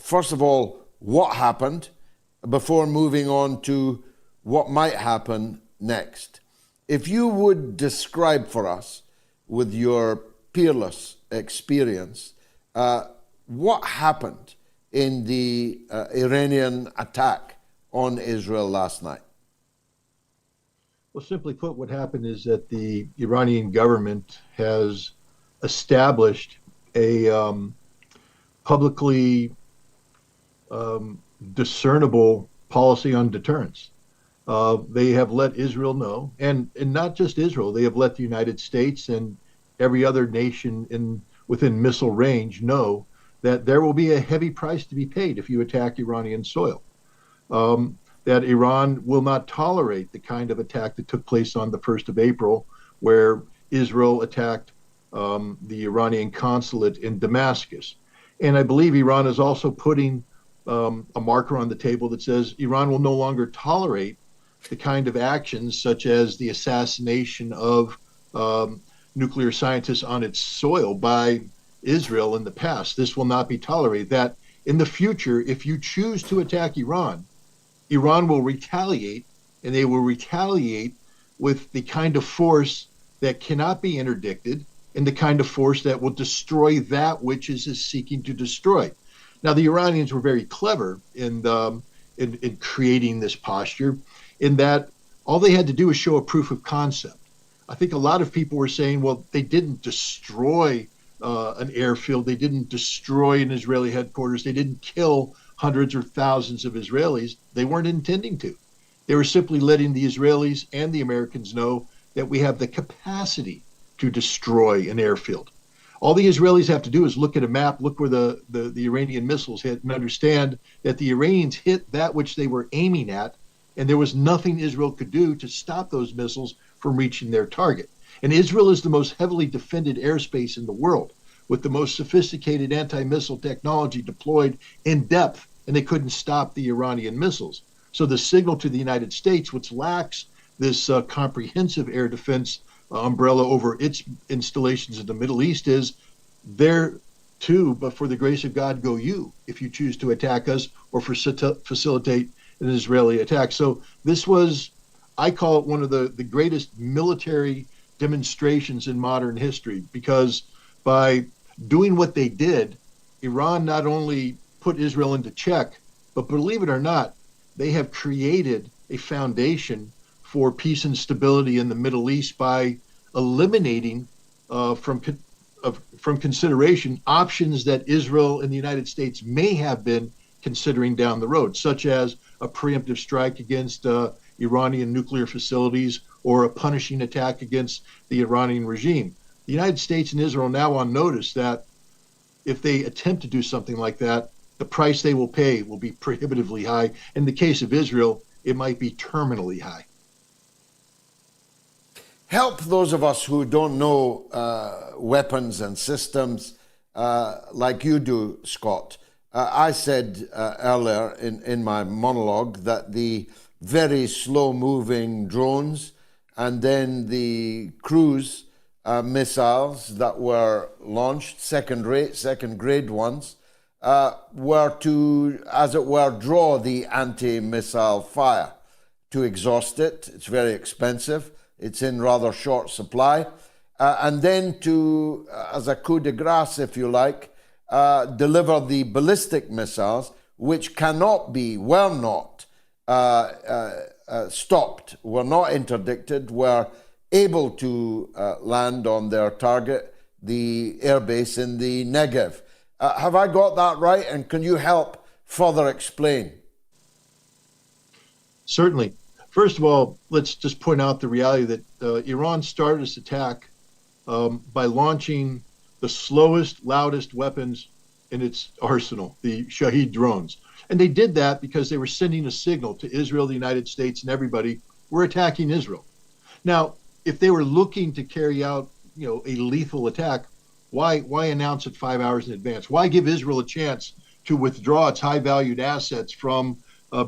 first of all, what happened before moving on to what might happen next. If you would describe for us, with your peerless experience, what happened in the Iranian attack on Israel last night? Well, simply put, what happened is that the Iranian government has established a publicly discernible policy on deterrence. They have let Israel know, and not just Israel, they have let the United States and every other nation within missile range know that there will be a heavy price to be paid if you attack Iranian soil. That Iran will not tolerate the kind of attack that took place on the 1st of April, where Israel attacked the Iranian consulate in Damascus. And I believe Iran is also putting a marker on the table that says Iran will no longer tolerate the kind of actions such as the assassination of nuclear scientists on its soil by Israel in the past. This will not be tolerated. That in the future, if you choose to attack Iran, Iran will retaliate, and they will retaliate with the kind of force that cannot be interdicted and the kind of force that will destroy that which is seeking to destroy. Now, the Iranians were very clever in creating this posture, in that all they had to do was show a proof of concept. I think a lot of people were saying, well, they didn't destroy an airfield, they didn't destroy an Israeli headquarters, they didn't kill hundreds or thousands of Israelis. They weren't intending to. They were simply letting the Israelis and the Americans know that we have the capacity to destroy an airfield. All the Israelis have to do is look at a map, look where the Iranian missiles hit, and understand that the Iranians hit that which they were aiming at, and there was nothing Israel could do to stop those missiles from reaching their target. And Israel is the most heavily defended airspace in the world, with the most sophisticated anti-missile technology deployed in depth, and they couldn't stop the Iranian missiles. So the signal to the United States, which lacks this comprehensive air defense umbrella over its installations in the Middle East, is there too, but for the grace of God go you, if you choose to attack us or facilitate an Israeli attack. So this was, I call it one of the greatest military demonstrations in modern history, because by doing what they did, Iran not only put Israel into check, but believe it or not, they have created a foundation for peace and stability in the Middle East by eliminating from consideration options that Israel and the United States may have been considering down the road, such as a preemptive strike against Iranian nuclear facilities or a punishing attack against the Iranian regime. The United States and Israel are now on notice that if they attempt to do something like that, the price they will pay will be prohibitively high. In the case of Israel, it might be terminally high. Help those of us who don't know weapons and systems like you do, Scott. I said earlier in my monologue that the very slow-moving drones and then the cruise missiles that were launched, second-grade ones, were to, as it were, draw the anti-missile fire to exhaust it. It's very expensive. It's in rather short supply. And then to, as a coup de grace, if you like, deliver the ballistic missiles, which were not stopped, were not interdicted, were able to land on their target, the airbase in the Negev. Have I got that right? And can you help further explain? Certainly. First of all, let's just point out the reality that Iran started its attack by launching the slowest, loudest weapons in its arsenal, the Shahed drones. And they did that because they were sending a signal to Israel, the United States, and everybody, we're attacking Israel. Now, if they were looking to carry out, a lethal attack, why announce it 5 hours in advance? Why give Israel a chance to withdraw its high-valued assets from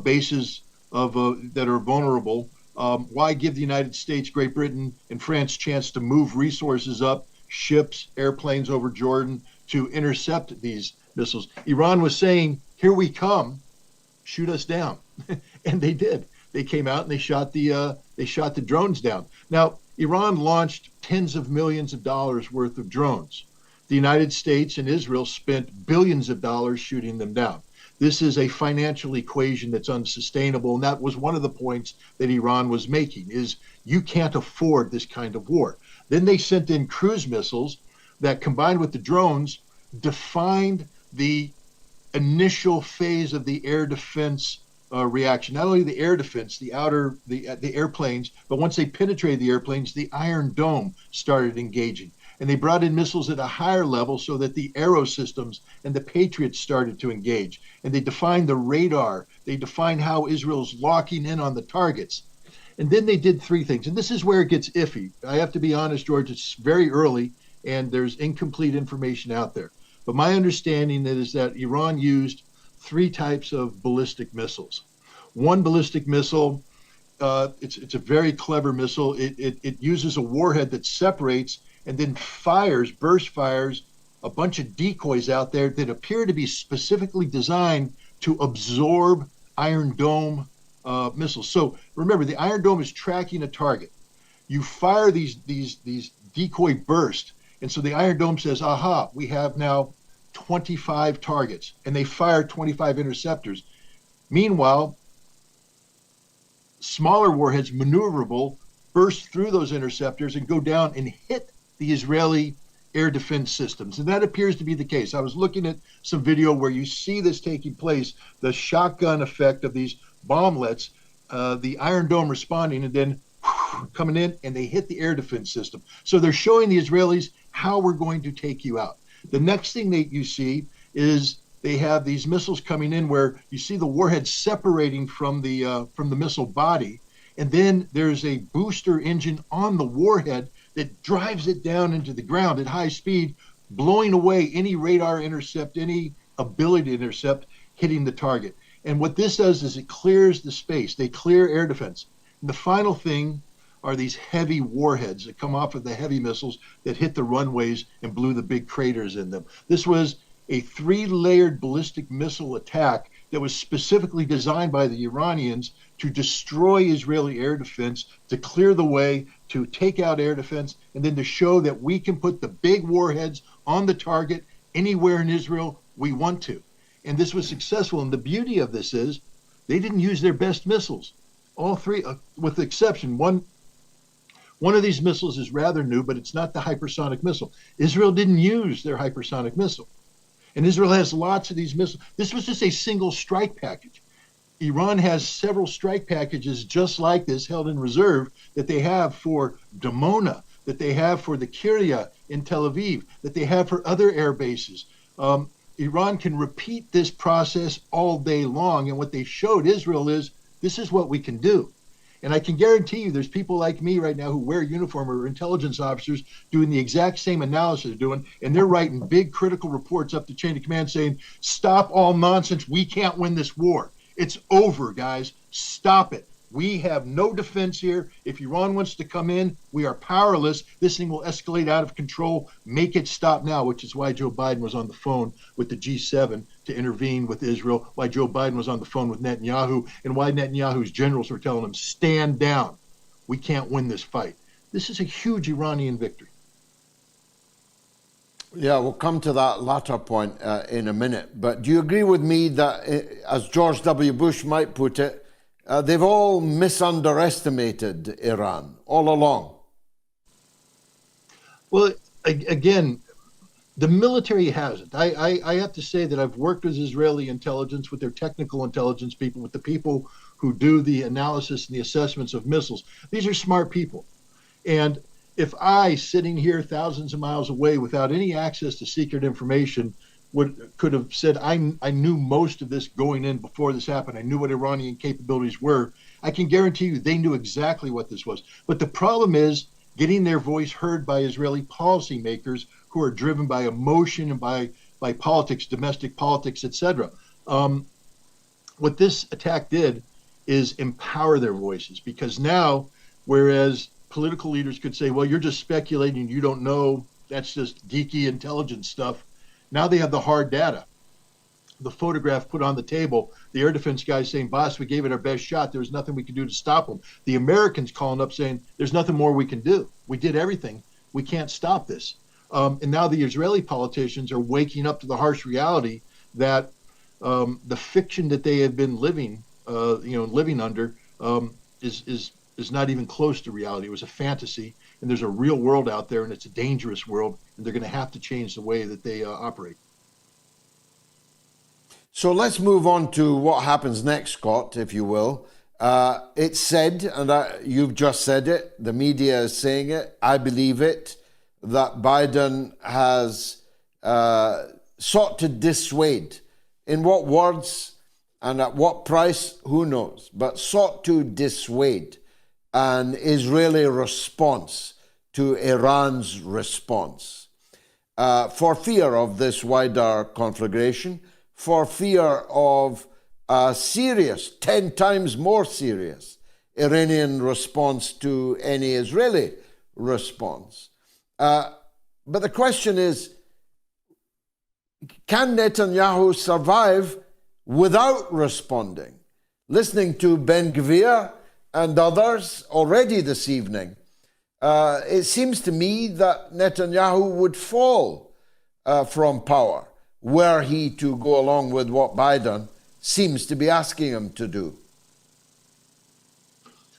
bases that are vulnerable? Why give the United States, Great Britain, and France chance to move resources up, ships, airplanes over Jordan to intercept these missiles? Iran was saying, here we come, shoot us down. And they did. They came out and they shot the drones down. Now, Iran launched tens of millions of dollars worth of drones. The United States and Israel spent billions of dollars shooting them down. This is a financial equation that's unsustainable, and that was one of the points that Iran was making, is you can't afford this kind of war. Then they sent in cruise missiles that, combined with the drones, defined the initial phase of the air defense reaction. Not only the air defense, the airplanes, but once they penetrated the airplanes, the Iron Dome started engaging. And they brought in missiles at a higher level so that the Arrow systems and the Patriots started to engage. And they defined the radar. They defined how Israel's locking in on the targets. And then they did three things. And this is where it gets iffy. I have to be honest, George, it's very early and there's incomplete information out there. But my understanding is that Iran used three types of ballistic missiles. One ballistic missile, it's a very clever missile. It uses a warhead that separates and then burst fires a bunch of decoys out there that appear to be specifically designed to absorb Iron Dome missiles. So remember, the Iron Dome is tracking a target. You fire these decoy bursts, and so the Iron Dome says, aha, we have now 25 targets, and they fire 25 interceptors. Meanwhile, smaller warheads, maneuverable, burst through those interceptors and go down and hit the Israeli air defense systems. And that appears to be the case. I was looking at some video where you see this taking place, the shotgun effect of these bomblets, the Iron Dome responding and then coming in, and they hit the air defense system. So they're showing the Israelis how we're going to take you out. The next thing that you see is they have these missiles coming in where you see the warhead separating from the missile body, and then there's a booster engine on the warhead that drives it down into the ground at high speed, blowing away any radar intercept, any ability to intercept, hitting the target. And what this does is it clears the space. They clear air defense. And the final thing are these heavy warheads that come off of the heavy missiles that hit the runways and blew the big craters in them. This was a 3-layered ballistic missile attack that was specifically designed by the Iranians to destroy Israeli air defense, to clear the way, to take out air defense, and then to show that we can put the big warheads on the target anywhere in Israel we want to. And this was successful. And the beauty of this is they didn't use their best missiles. All three, with the exception, one of these missiles is rather new, but it's not the hypersonic missile. Israel didn't use their hypersonic missile. And Israel has lots of these missiles. This was just a single strike package. Iran has several strike packages just like this held in reserve that they have for Dimona, that they have for the Kiryat in Tel Aviv, that they have for other air bases. Iran can repeat this process all day long. And what they showed Israel is, this is what we can do. And I can guarantee you there's people like me right now who wear uniform or intelligence officers doing the exact same analysis they're doing, and they're writing big critical reports up the chain of command saying, stop all nonsense. We can't win this war. It's over, guys. Stop it. We have no defense here. If Iran wants to come in, we are powerless. This thing will escalate out of control. Make it stop now, which is why Joe Biden was on the phone with the G7 to intervene with Israel, why Joe Biden was on the phone with Netanyahu, and why Netanyahu's generals were telling him, stand down. We can't win this fight. This is a huge Iranian victory. Yeah, we'll come to that latter point in a minute. But do you agree with me that, as George W. Bush might put it, they've all misunderestimated Iran all along? Well, again, the military hasn't. I have to say that I've worked with Israeli intelligence, with their technical intelligence people, with the people who do the analysis and the assessments of missiles. These are smart people. And if I, sitting here thousands of miles away without any access to secret information, could have said, I knew most of this going in before this happened. I knew what Iranian capabilities were. I can guarantee you they knew exactly what this was. But the problem is getting their voice heard by Israeli policymakers who are driven by emotion and by politics, domestic politics, etc. What this attack did is empower their voices, because now, whereas political leaders could say, well, you're just speculating, you don't know, that's just geeky intelligence stuff. Now they have the hard data. the photograph put on the table, the air defense guys saying, boss, we gave it our best shot. There was nothing we could do to stop them. The Americans calling up saying, there's nothing more we can do. We did everything. We can't stop this. And now the Israeli politicians are waking up to the harsh reality that the fiction that they have been living under is not even close to reality. It was a fantasy, and there's a real world out there, and it's a dangerous world, and they're going to have to change the way that they operate. So let's move on to what happens next, Scott, if you will. It's said, and you've just said it, the media is saying it, I believe it, that Biden has sought to dissuade. In what words and at what price, who knows, but sought to dissuade an Israeli response to Iran's response for fear of this wider conflagration, for fear of a serious, 10 times more serious Iranian response to any Israeli response. But the question is, can Netanyahu survive without responding? Listening to Ben Gvir and others already this evening, it seems to me that Netanyahu would fall from power were he to go along with what Biden seems to be asking him to do.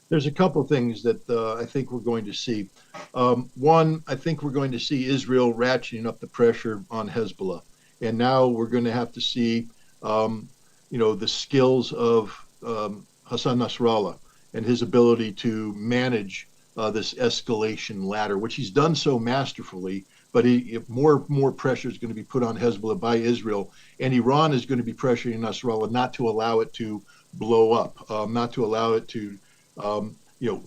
There's a couple things that I think we're going to see. One, I think we're going to see Israel ratcheting up the pressure on Hezbollah. And now we're going to have to see, the skills of Hassan Nasrallah and his ability to manage this escalation ladder, which he's done so masterfully. But if more pressure is going to be put on Hezbollah by Israel, and Iran is going to be pressuring Nasrallah not to allow it to blow up, not to allow it to,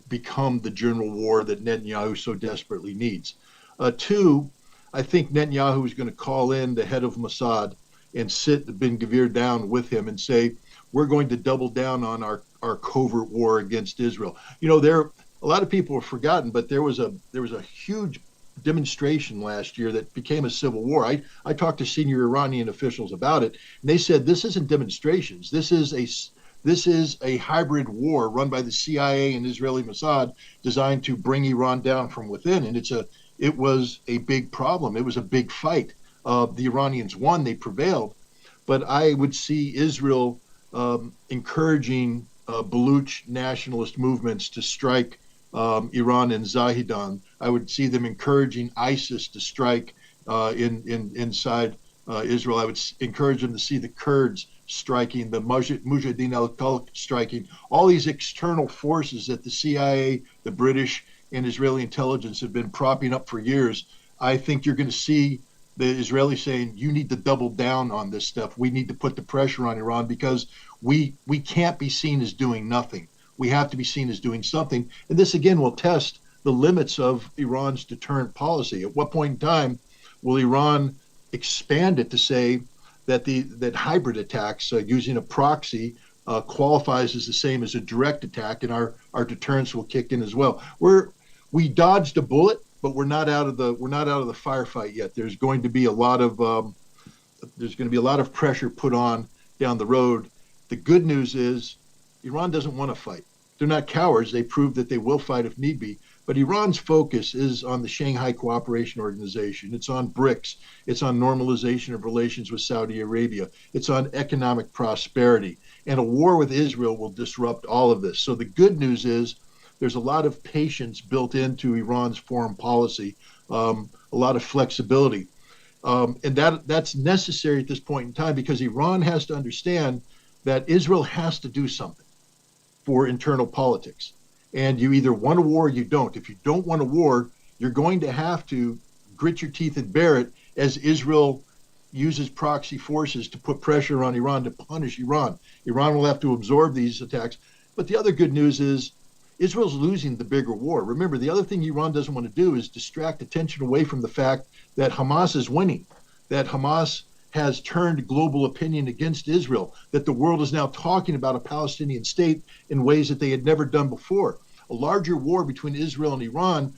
become the general war that Netanyahu so desperately needs. Two, I think Netanyahu is going to call in the head of Mossad and sit Ben Gvir down with him and say, we're going to double down on our covert war against Israel. A lot of people have forgotten, but there was a huge demonstration last year that became a civil war. I talked to senior Iranian officials about it, and they said this isn't demonstrations. This is a hybrid war run by the CIA and Israeli Mossad designed to bring Iran down from within, and it was a big problem. It was a big fight. The Iranians won, they prevailed, but I would see Israel encouraging Baluch nationalist movements to strike Iran and Zahedan. I would see them encouraging ISIS to strike inside Israel. I would encourage them to see the Kurds striking, the Mujahideen al-Khalq striking, all these external forces that the CIA, the British, and Israeli intelligence have been propping up for years. I think you're going to see the Israelis saying, you need to double down on this stuff. We need to put the pressure on Iran because we can't be seen as doing nothing. We have to be seen as doing something. And this, again, will test the limits of Iran's deterrent policy. At what point in time will Iran expand it to say that that hybrid attacks using a proxy qualifies as the same as a direct attack, and our deterrence will kick in as well. We dodged a bullet, but we're not out of the firefight yet. There's going to be a lot of pressure put on down the road. The good news is Iran doesn't want to fight. They're not cowards. They prove that they will fight if need be. But Iran's focus is on the Shanghai Cooperation Organization. It's on BRICS. It's on normalization of relations with Saudi Arabia. It's on economic prosperity. And a war with Israel will disrupt all of this. So the good news is there's a lot of patience built into Iran's foreign policy, a lot of flexibility. And that's necessary at this point in time because Iran has to understand that Israel has to do something for internal politics. And you either want a war or you don't. If you don't want a war, you're going to have to grit your teeth and bear it as Israel uses proxy forces to put pressure on Iran to punish Iran. Iran will have to absorb these attacks. But the other good news is Israel's losing the bigger war. Remember, the other thing Iran doesn't want to do is distract attention away from the fact that Hamas is winning, that Hamas has turned global opinion against Israel, that the world is now talking about a Palestinian state in ways that they had never done before. A larger war between Israel and Iran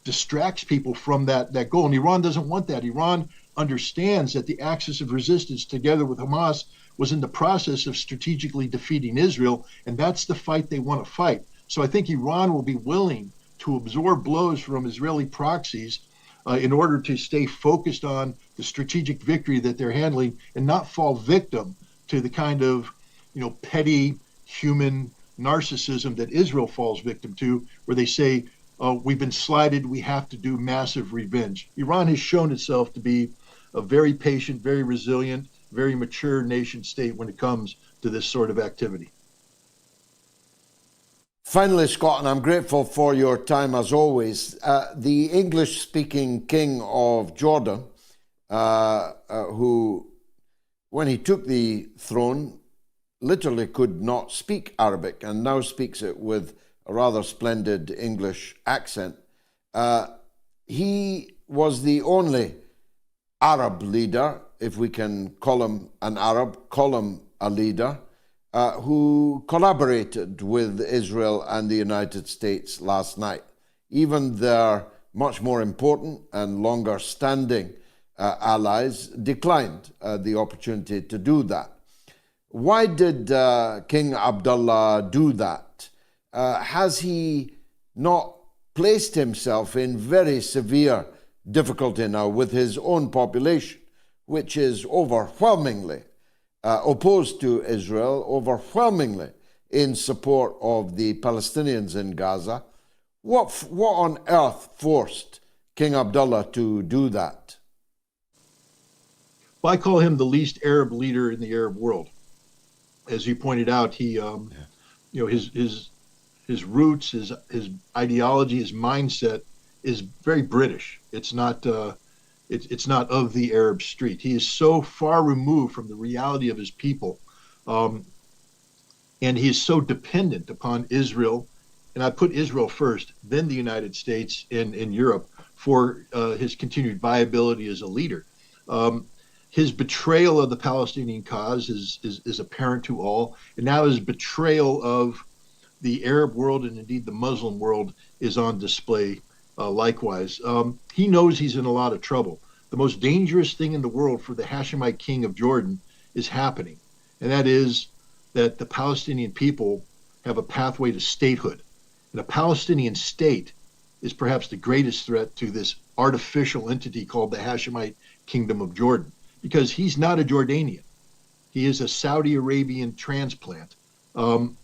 distracts people from that goal. And Iran doesn't want that. Iran understands that the axis of resistance, together with Hamas, was in the process of strategically defeating Israel, and that's the fight they want to fight. So I think Iran will be willing to absorb blows from Israeli proxies in order to stay focused on the strategic victory that they're handling and not fall victim to the kind of, petty human narcissism that Israel falls victim to, where they say, we've been slighted, we have to do massive revenge. Iran has shown itself to be a very patient, very resilient, very mature nation state when it comes to this sort of activity. Finally, Scott, and I'm grateful for your time as always, the English-speaking king of Jordan, who, when he took the throne, literally could not speak Arabic and now speaks it with a rather splendid English accent. He was the only Arab leader, if we can call him an Arab, call him a leader, who collaborated with Israel and the United States last night. Even their much more important and longer standing allies declined the opportunity to do that. Why did King Abdullah do that? Has he not placed himself in very severe difficulty now with his own population, which is overwhelmingly opposed to Israel, overwhelmingly in support of the Palestinians in Gaza? What on earth forced King Abdullah to do that? Well, I call him the least Arab leader in the Arab world. As you pointed out, he, his roots, his ideology, his mindset is very British. It's not it's not of the Arab street. He is so far removed from the reality of his people, and he is so dependent upon Israel. And I put Israel first, then the United States and Europe for his continued viability as a leader. His betrayal of the Palestinian cause is apparent to all, and now his betrayal of the Arab world and indeed the Muslim world is on display likewise. He knows he's in a lot of trouble. The most dangerous thing in the world for the Hashemite king of Jordan is happening, and that is that the Palestinian people have a pathway to statehood. And a Palestinian state is perhaps the greatest threat to this artificial entity called the Hashemite Kingdom of Jordan, because he's not a Jordanian. He is a Saudi Arabian transplant. And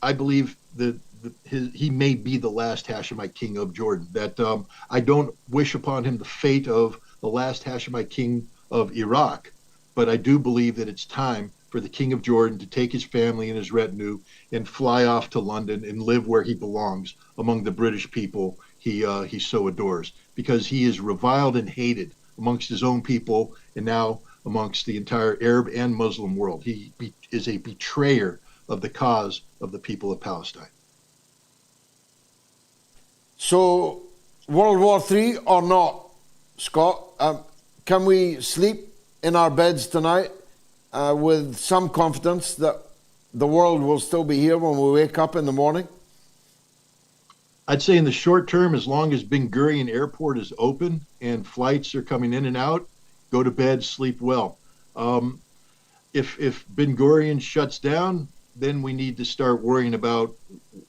I believe he may be the last Hashemite king of Jordan. That I don't wish upon him the fate of the last Hashemite king of Iraq, but I do believe that it's time for the king of Jordan to take his family and his retinue and fly off to London and live where he belongs among the British people he so adores, because he is reviled and hated amongst his own people and now amongst the entire Arab and Muslim world. He is a betrayer of the cause of the people of Palestine. So, World War III or not, Scott, can we sleep in our beds tonight with some confidence that the world will still be here when we wake up in the morning? I'd say in the short term, as long as Ben Gurion Airport is open and flights are coming in and out, go to bed, sleep well. If Ben Gurion shuts down, then we need to start worrying about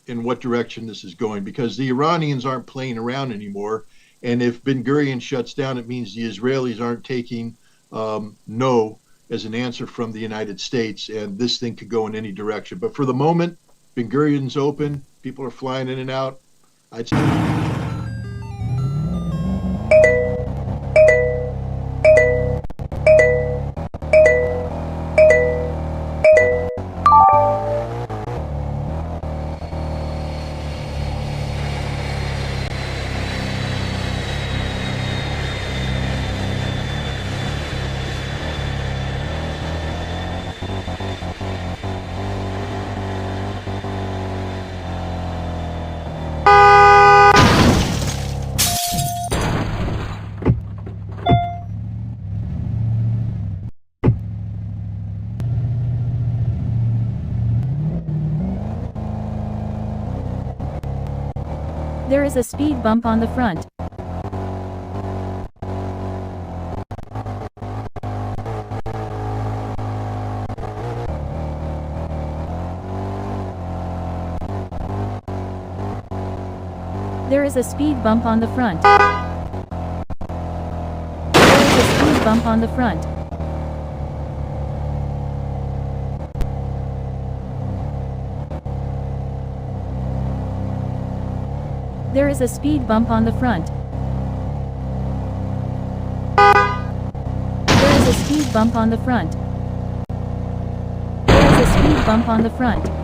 in what direction this is going, because the Iranians aren't playing around anymore. And if Ben Gurion shuts down, it means the Israelis aren't taking no as an answer from the United States, and this thing could go in any direction. But for the moment, Ben Gurion's open, people are flying in and out. I'd say There is a speed bump on the front. There is a speed bump on the front. There is a speed bump on the front. There is a speed bump on the front. There is a speed bump on the front. There is a speed bump on the front.